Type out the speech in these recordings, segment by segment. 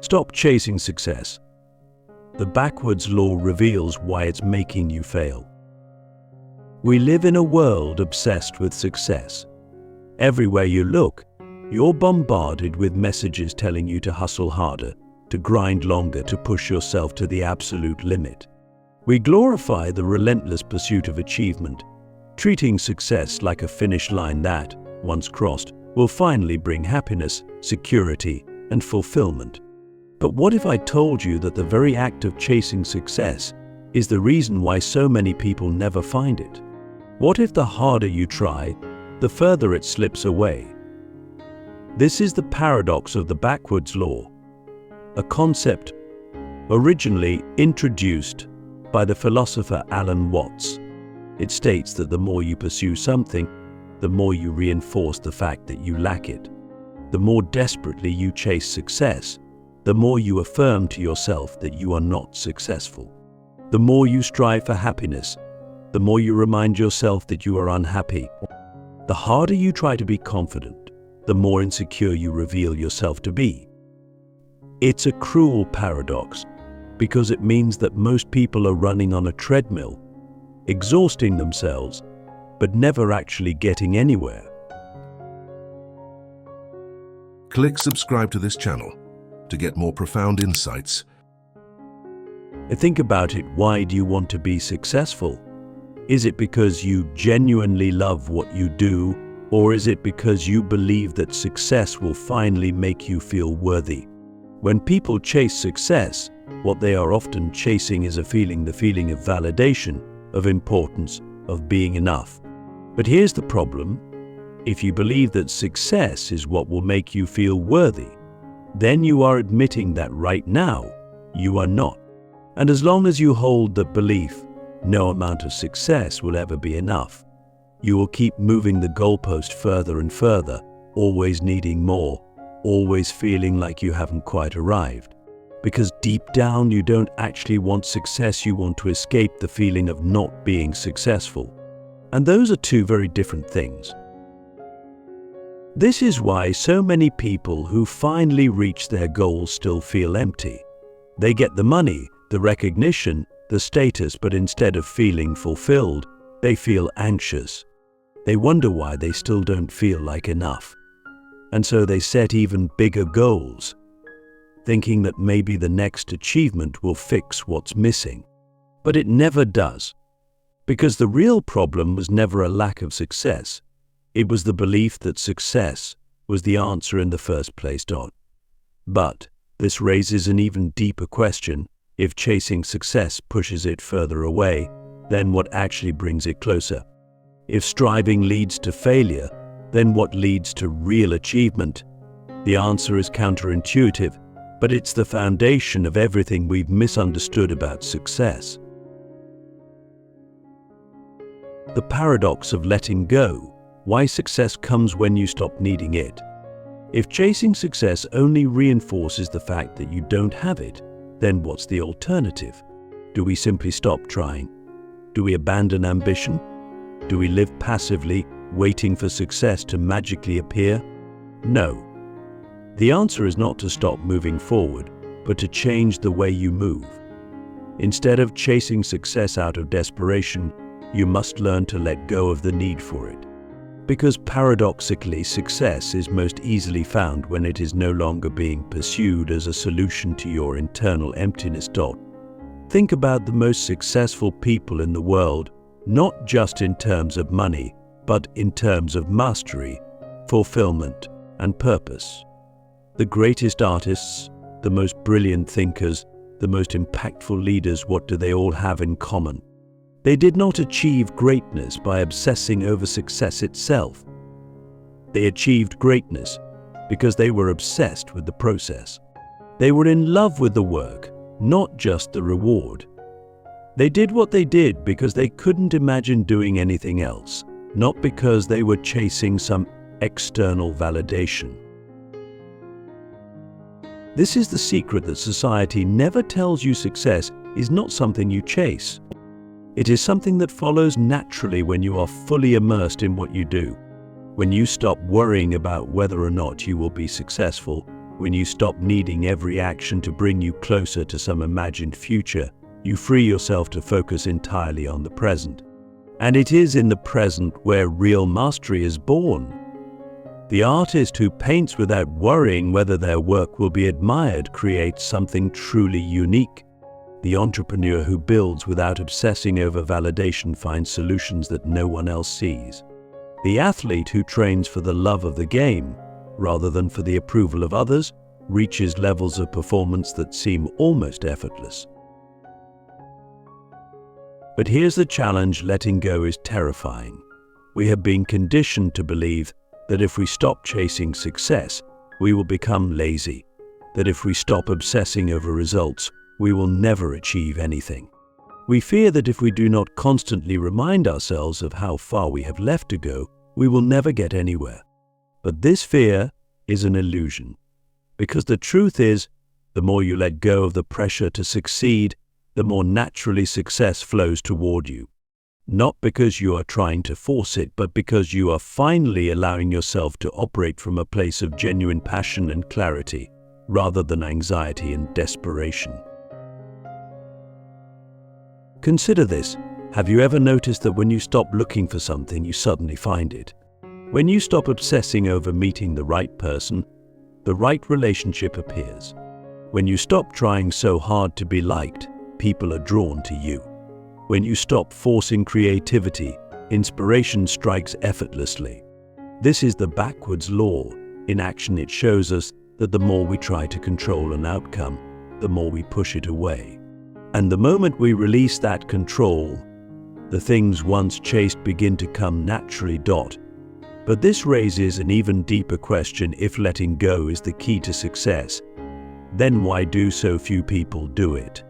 Stop chasing success. The backwards law reveals why it's making you fail. We live in a world obsessed with success. Everywhere you look, you're bombarded with messages telling you to hustle harder, to grind longer, to push yourself to the absolute limit. We glorify the relentless pursuit of achievement, treating success like a finish line that, once crossed, will finally bring happiness, security, and fulfillment. But what if I told you that the very act of chasing success is the reason why so many people never find it? What if the harder you try, the further it slips away? This is the paradox of the backwards law, a concept originally introduced by the philosopher Alan Watts. It states that the more you pursue something, the more you reinforce the fact that you lack it. The more desperately you chase success, the more you affirm to yourself that you are not successful. The more you strive for happiness, the more you remind yourself that you are unhappy. The harder you try to be confident, the more insecure you reveal yourself to be. It's a cruel paradox because it means that most people are running on a treadmill, exhausting themselves, but never actually getting anywhere. Click subscribe to this channel to get more profound insights. Think about it. Why do you want to be successful? Is it because you genuinely love what you do, or is it because you believe that success will finally make you feel worthy? When people chase success, what they are often chasing is the feeling of validation, of importance, of being enough. But here's the problem. If you believe that success is what will make you feel worthy, then you are admitting that right now, you are not. And as long as you hold that belief, no amount of success will ever be enough. You will keep moving the goalpost further and further, always needing more, always feeling like you haven't quite arrived. Because deep down, you don't actually want success, you want to escape the feeling of not being successful. And those are two very different things. This is why so many people who finally reach their goals still feel empty. They get the money, the recognition, the status, but instead of feeling fulfilled, they feel anxious. They wonder why they still don't feel like enough. And so they set even bigger goals, thinking that maybe the next achievement will fix what's missing. But it never does. Because the real problem was never a lack of success. It was the belief that success was the answer in the first place. But this raises an even deeper question. If chasing success pushes it further away, then what actually brings it closer? If striving leads to failure, then what leads to real achievement? The answer is counterintuitive, but it's the foundation of everything we've misunderstood about success. The paradox of letting go. Why success comes when you stop needing it. If chasing success only reinforces the fact that you don't have it, then what's the alternative? Do we simply stop trying? Do we abandon ambition? Do we live passively, waiting for success to magically appear? No. The answer is not to stop moving forward, but to change the way you move. Instead of chasing success out of desperation, you must learn to let go of the need for it. Because paradoxically, success is most easily found when it is no longer being pursued as a solution to your internal emptiness. Think about the most successful people in the world, not just in terms of money, but in terms of mastery, fulfillment, and purpose. The greatest artists, the most brilliant thinkers, the most impactful leaders, what do they all have in common? They did not achieve greatness by obsessing over success itself. They achieved greatness because they were obsessed with the process. They were in love with the work, not just the reward. They did what they did because they couldn't imagine doing anything else, not because they were chasing some external validation. This is the secret that society never tells you. Success is not something you chase. It is something that follows naturally when you are fully immersed in what you do. When you stop worrying about whether or not you will be successful, When you stop needing every action to bring you closer to some imagined future, you free yourself to focus entirely on the present. And it is in the present where real mastery is born. The artist who paints without worrying whether their work will be admired creates something truly unique. The entrepreneur who builds without obsessing over validation finds solutions that no one else sees. The athlete who trains for the love of the game, rather than for the approval of others, reaches levels of performance that seem almost effortless. But here's the challenge: letting go is terrifying. We have been conditioned to believe that if we stop chasing success, we will become lazy, that if we stop obsessing over results, we will never achieve anything. We fear that if we do not constantly remind ourselves of how far we have left to go, we will never get anywhere. But this fear is an illusion, because the truth is, the more you let go of the pressure to succeed, the more naturally success flows toward you. Not because you are trying to force it, but because you are finally allowing yourself to operate from a place of genuine passion and clarity, rather than anxiety and desperation. Consider this. Have you ever noticed that when you stop looking for something, you suddenly find it? When you stop obsessing over meeting the right person, the right relationship appears. When you stop trying so hard to be liked, people are drawn to you. When you stop forcing creativity, inspiration strikes effortlessly. This is the backwards law. In action, it shows us that the more we try to control an outcome, the more we push it away. And the moment we release that control, the things once chased begin to come naturally. But this raises an even deeper question: if letting go is the key to success, then why do so few people do it?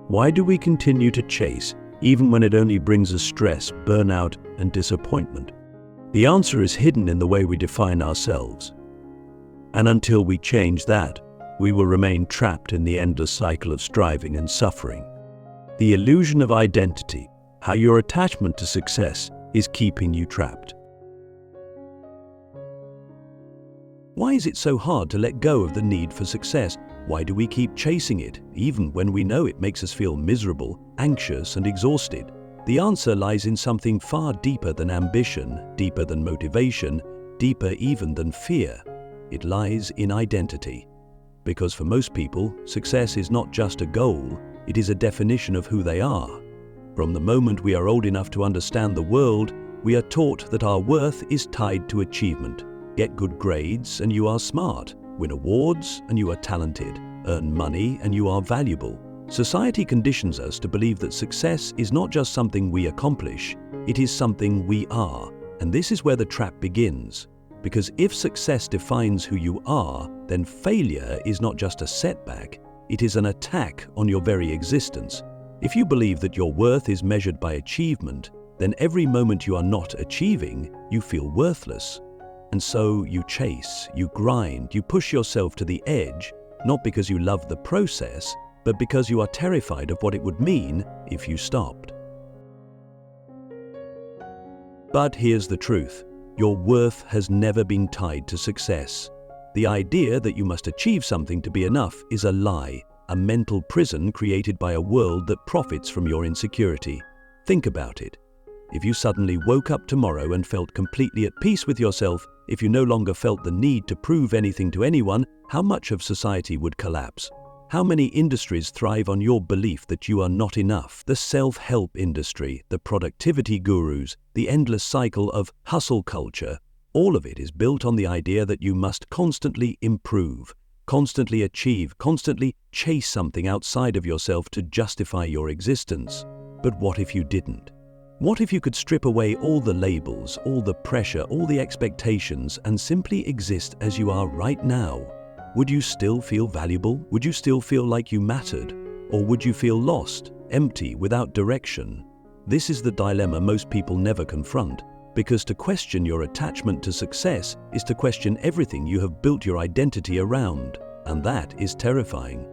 Why do we continue to chase, even when it only brings us stress, burnout, and disappointment? The answer is hidden in the way we define ourselves. And until we change that, we will remain trapped in the endless cycle of striving and suffering. The illusion of identity, how your attachment to success is keeping you trapped. Why is it so hard to let go of the need for success? Why do we keep chasing it, even when we know it makes us feel miserable, anxious, and exhausted? The answer lies in something far deeper than ambition, deeper than motivation, deeper even than fear. It lies in identity. Because for most people, success is not just a goal, it is a definition of who they are. From the moment we are old enough to understand the world, we are taught that our worth is tied to achievement. Get good grades and you are smart. Win awards and you are talented. Earn money and you are valuable. Society conditions us to believe that success is not just something we accomplish, it is something we are. And this is where the trap begins. Because if success defines who you are, then failure is not just a setback, it is an attack on your very existence. If you believe that your worth is measured by achievement, then every moment you are not achieving, you feel worthless. And so you chase, you grind, you push yourself to the edge, not because you love the process, but because you are terrified of what it would mean if you stopped. But here's the truth. Your worth has never been tied to success. The idea that you must achieve something to be enough is a lie, a mental prison created by a world that profits from your insecurity. Think about it. If you suddenly woke up tomorrow and felt completely at peace with yourself, if you no longer felt the need to prove anything to anyone, how much of society would collapse? How many industries thrive on your belief that you are not enough? The self-help industry, the productivity gurus, the endless cycle of hustle culture, all of it is built on the idea that you must constantly improve, constantly achieve, constantly chase something outside of yourself to justify your existence. But what if you didn't? What if you could strip away all the labels, all the pressure, all the expectations, and simply exist as you are right now? Would you still feel valuable? Would you still feel like you mattered? Or would you feel lost, empty, without direction? This is the dilemma most people never confront, because to question your attachment to success is to question everything you have built your identity around, and that is terrifying.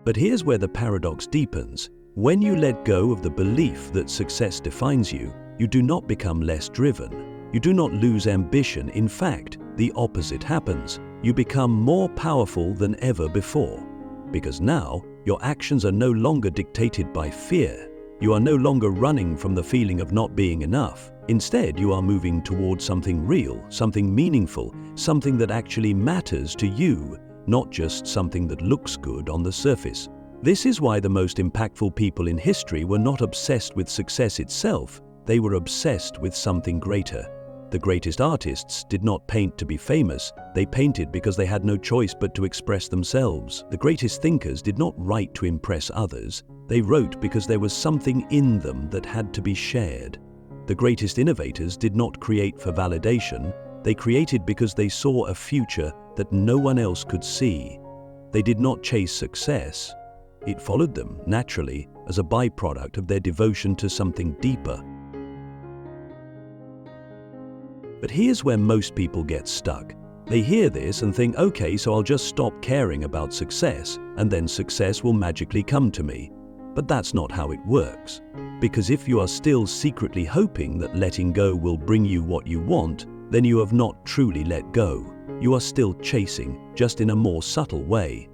But here's where the paradox deepens. When you let go of the belief that success defines you, you do not become less driven. You do not lose ambition. In fact, the opposite happens. You become more powerful than ever before. Because now, your actions are no longer dictated by fear. You are no longer running from the feeling of not being enough. Instead, you are moving towards something real, something meaningful, something that actually matters to you, not just something that looks good on the surface. This is why the most impactful people in history were not obsessed with success itself, they were obsessed with something greater. The greatest artists did not paint to be famous, they painted because they had no choice but to express themselves. The greatest thinkers did not write to impress others, they wrote because there was something in them that had to be shared. The greatest innovators did not create for validation, they created because they saw a future that no one else could see. They did not chase success, it followed them naturally as a byproduct of their devotion to something deeper. But here's where most people get stuck. They hear this and think, okay, so I'll just stop caring about success, and then success will magically come to me. But that's not how it works. Because if you are still secretly hoping that letting go will bring you what you want, then you have not truly let go. You are still chasing, just in a more subtle way.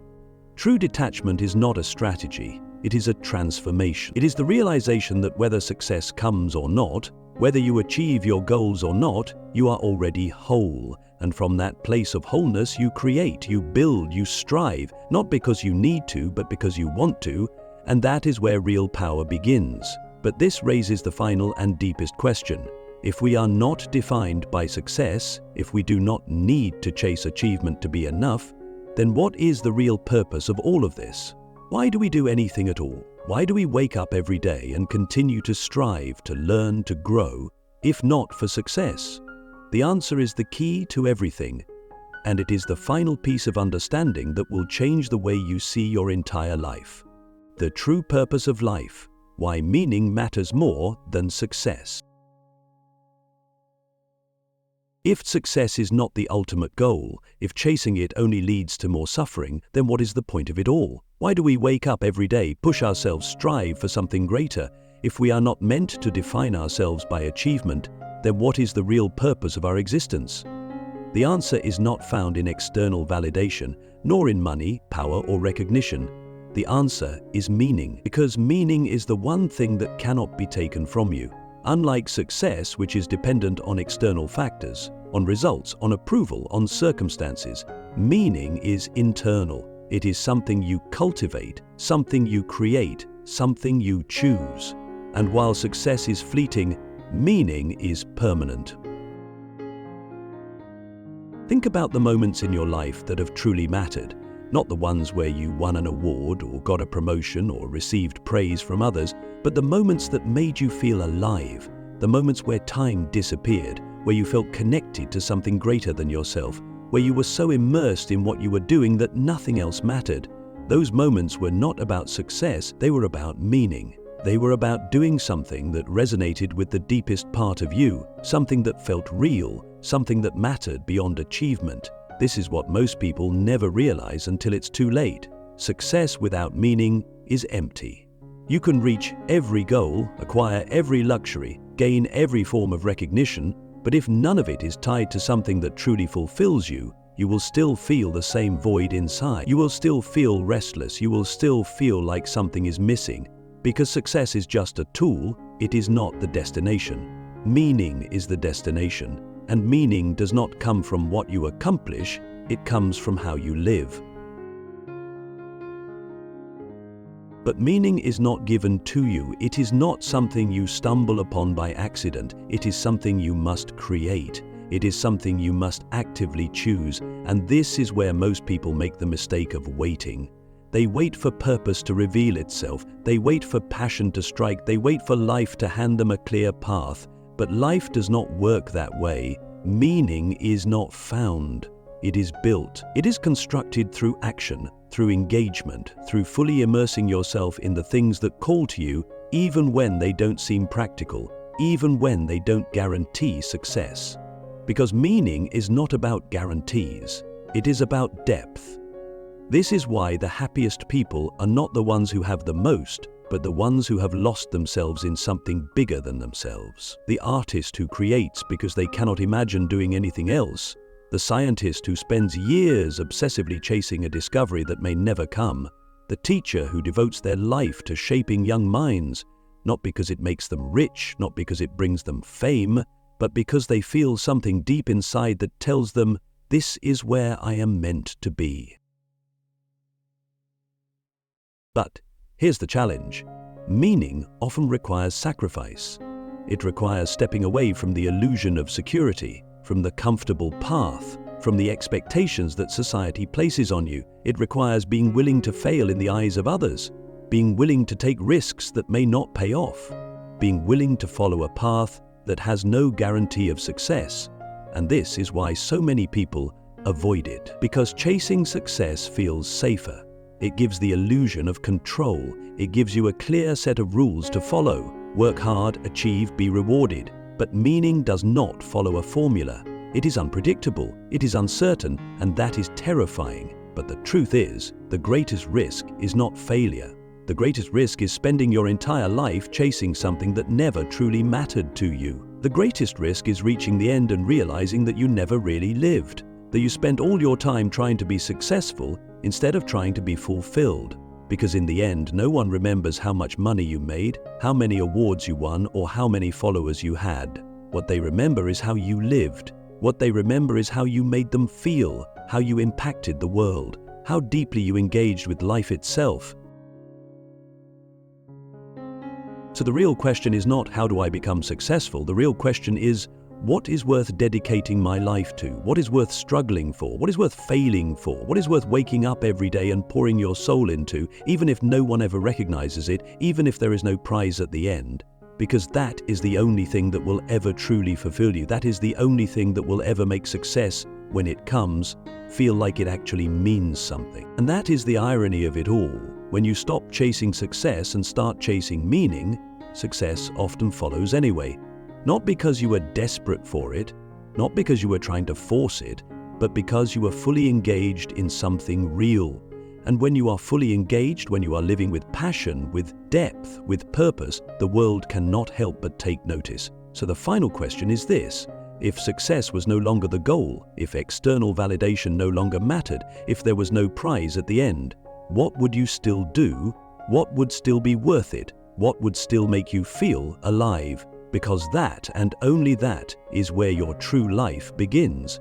True detachment is not a strategy, it is a transformation. It is the realization that whether success comes or not, whether you achieve your goals or not, you are already whole. And from that place of wholeness, you create, you build, you strive, not because you need to, but because you want to, and that is where real power begins. But this raises the final and deepest question. If we are not defined by success, if we do not need to chase achievement to be enough, then what is the real purpose of all of this? Why do we do anything at all? Why do we wake up every day and continue to strive, to learn, to grow, if not for success? The answer is the key to everything, and it is the final piece of understanding that will change the way you see your entire life. The true purpose of life, why meaning matters more than success. If success is not the ultimate goal, if chasing it only leads to more suffering, then what is the point of it all? Why do we wake up every day, push ourselves, strive for something greater? If we are not meant to define ourselves by achievement, then what is the real purpose of our existence? The answer is not found in external validation, nor in money, power, or recognition. The answer is meaning, because meaning is the one thing that cannot be taken from you. Unlike success, which is dependent on external factors, on results, on approval, on circumstances, meaning is internal. It is something you cultivate, something you create, something you choose. And while success is fleeting, meaning is permanent. Think about the moments in your life that have truly mattered, not the ones where you won an award or got a promotion or received praise from others, but the moments that made you feel alive, the moments where time disappeared, where you felt connected to something greater than yourself, where you were so immersed in what you were doing that nothing else mattered. Those moments were not about success, they were about meaning. They were about doing something that resonated with the deepest part of you, something that felt real, something that mattered beyond achievement. This is what most people never realize until it's too late. Success without meaning is empty. You can reach every goal, acquire every luxury, gain every form of recognition, but if none of it is tied to something that truly fulfills you, you will still feel the same void inside. You will still feel restless, you will still feel like something is missing. Because success is just a tool, it is not the destination. Meaning is the destination, and meaning does not come from what you accomplish, it comes from how you live. But meaning is not given to you, it is not something you stumble upon by accident, it is something you must create. It is something you must actively choose, and this is where most people make the mistake of waiting. They wait for purpose to reveal itself, they wait for passion to strike, they wait for life to hand them a clear path. But life does not work that way. Meaning is not found, it is built. It is constructed through action, through engagement, through fully immersing yourself in the things that call to you, even when they don't seem practical, even when they don't guarantee success. Because meaning is not about guarantees, it is about depth. This is why the happiest people are not the ones who have the most, but the ones who have lost themselves in something bigger than themselves. The artist who creates because they cannot imagine doing anything else. the scientist who spends years obsessively chasing a discovery that may never come, the teacher who devotes their life to shaping young minds, not because it makes them rich, not because it brings them fame, but because they feel something deep inside that tells them, this is where I am meant to be. But here's the challenge. Meaning often requires sacrifice. It requires stepping away from the illusion of security, from the comfortable path, from the expectations that society places on you. It requires being willing to fail in the eyes of others, being willing to take risks that may not pay off, being willing to follow a path that has no guarantee of success. And this is why so many people avoid it, because chasing success feels safer. It gives the illusion of control. It gives you a clear set of rules to follow. Work hard, achieve, be rewarded. But meaning does not follow a formula. It is unpredictable, it is uncertain, and that is terrifying. But the truth is, the greatest risk is not failure. The greatest risk is spending your entire life chasing something that never truly mattered to you. The greatest risk is reaching the end and realizing that you never really lived, that you spent all your time trying to be successful instead of trying to be fulfilled. Because in the end, no one remembers how much money you made, how many awards you won, or how many followers you had. What they remember is how you lived. What they remember is how you made them feel, how you impacted the world, how deeply you engaged with life itself. So the real question is not, how do I become successful? The real question is, what is worth dedicating my life to? What is worth struggling for? What is worth failing for? What is worth waking up every day and pouring your soul into, even if no one ever recognizes it, even if there is no prize at the end? Because that is the only thing that will ever truly fulfill you. That is the only thing that will ever make success, when it comes, feel like it actually means something. And that is the irony of it all. When you stop chasing success and start chasing meaning, success often follows anyway. Not because you were desperate for it, not because you were trying to force it, but because you were fully engaged in something real. And when you are fully engaged, when you are living with passion, with depth, with purpose, the world cannot help but take notice. So the final question is this: if success was no longer the goal, if external validation no longer mattered, if there was no prize at the end, what would you still do? What would still be worth it? What would still make you feel alive? Because that, and only that, is where your true life begins.